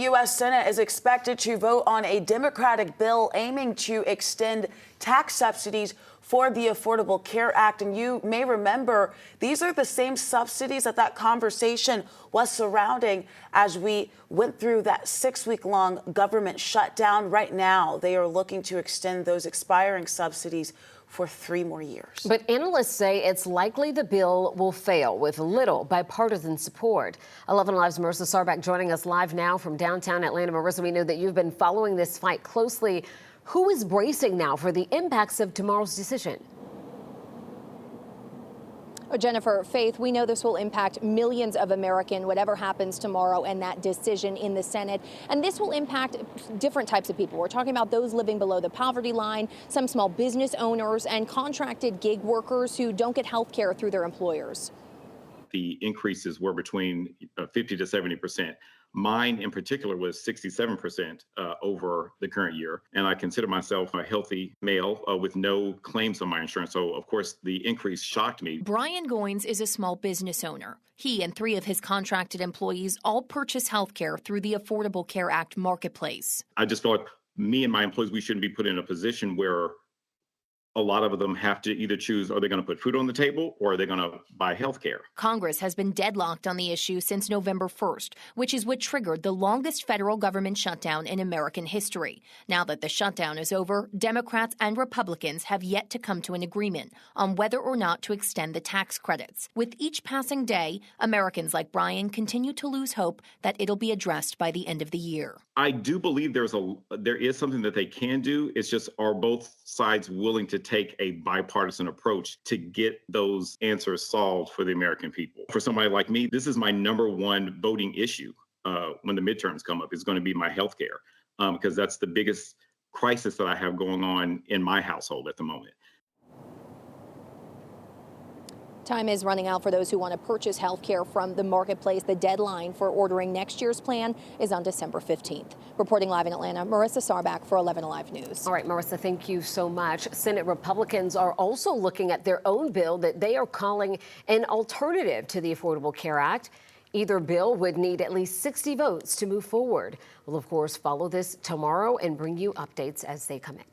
U.S. Senate is expected to vote on a Democratic bill aiming to extend tax subsidies for the Affordable Care Act. And you may remember these are the same subsidies that conversation was surrounding as we went through that 6-week-long government shutdown. Right now, they are looking to extend those expiring subsidies for 3 more years. But analysts say it's likely the bill will fail with little bipartisan support. 11 Alive's Marissa Sarback joining us live now from downtown Atlanta. Marissa, we know that you've been following this fight closely. Who is bracing now for the impacts of tomorrow's decision? Jennifer, Faith, we know this will impact millions of Americans, whatever happens tomorrow and that decision in the Senate. And this will impact different types of people. We're talking about those living below the poverty line, some small business owners, and contracted gig workers who don't get health care through their employers. The increases were between 50 to 70%. Mine in particular was 67% over the current year. And I consider myself a healthy male with no claims on my insurance. So, of course, the increase shocked me. Brian Goins is a small business owner. He and 3 of his contracted employees all purchase health care through the Affordable Care Act marketplace. I just feel like me and my employees, we shouldn't be put in a position where a lot of them have to either choose, are they going to put food on the table or are they going to buy health care? Congress has been deadlocked on the issue since November 1st, which is what triggered the longest federal government shutdown in American history. Now that the shutdown is over, Democrats and Republicans have yet to come to an agreement on whether or not to extend the tax credits. With each passing day, Americans like Brian continue to lose hope that it'll be addressed by the end of the year. I do believe there is something that they can do. It's just, are both sides willing to take a bipartisan approach to get those answers solved for the American people? For somebody like me, this is my number one voting issue when the midterms come up. Is going to be my health care because that's the biggest crisis that I have going on in my household at the moment. Time is running out for those who want to purchase health care from the marketplace. The deadline for ordering next year's plan is on December 15th. Reporting live in Atlanta, Marissa Sarback for 11 Alive News. All right, Marissa, thank you so much. Senate Republicans are also looking at their own bill that they are calling an alternative to the Affordable Care Act. Either bill would need at least 60 votes to move forward. We'll, of course, follow this tomorrow and bring you updates as they come in.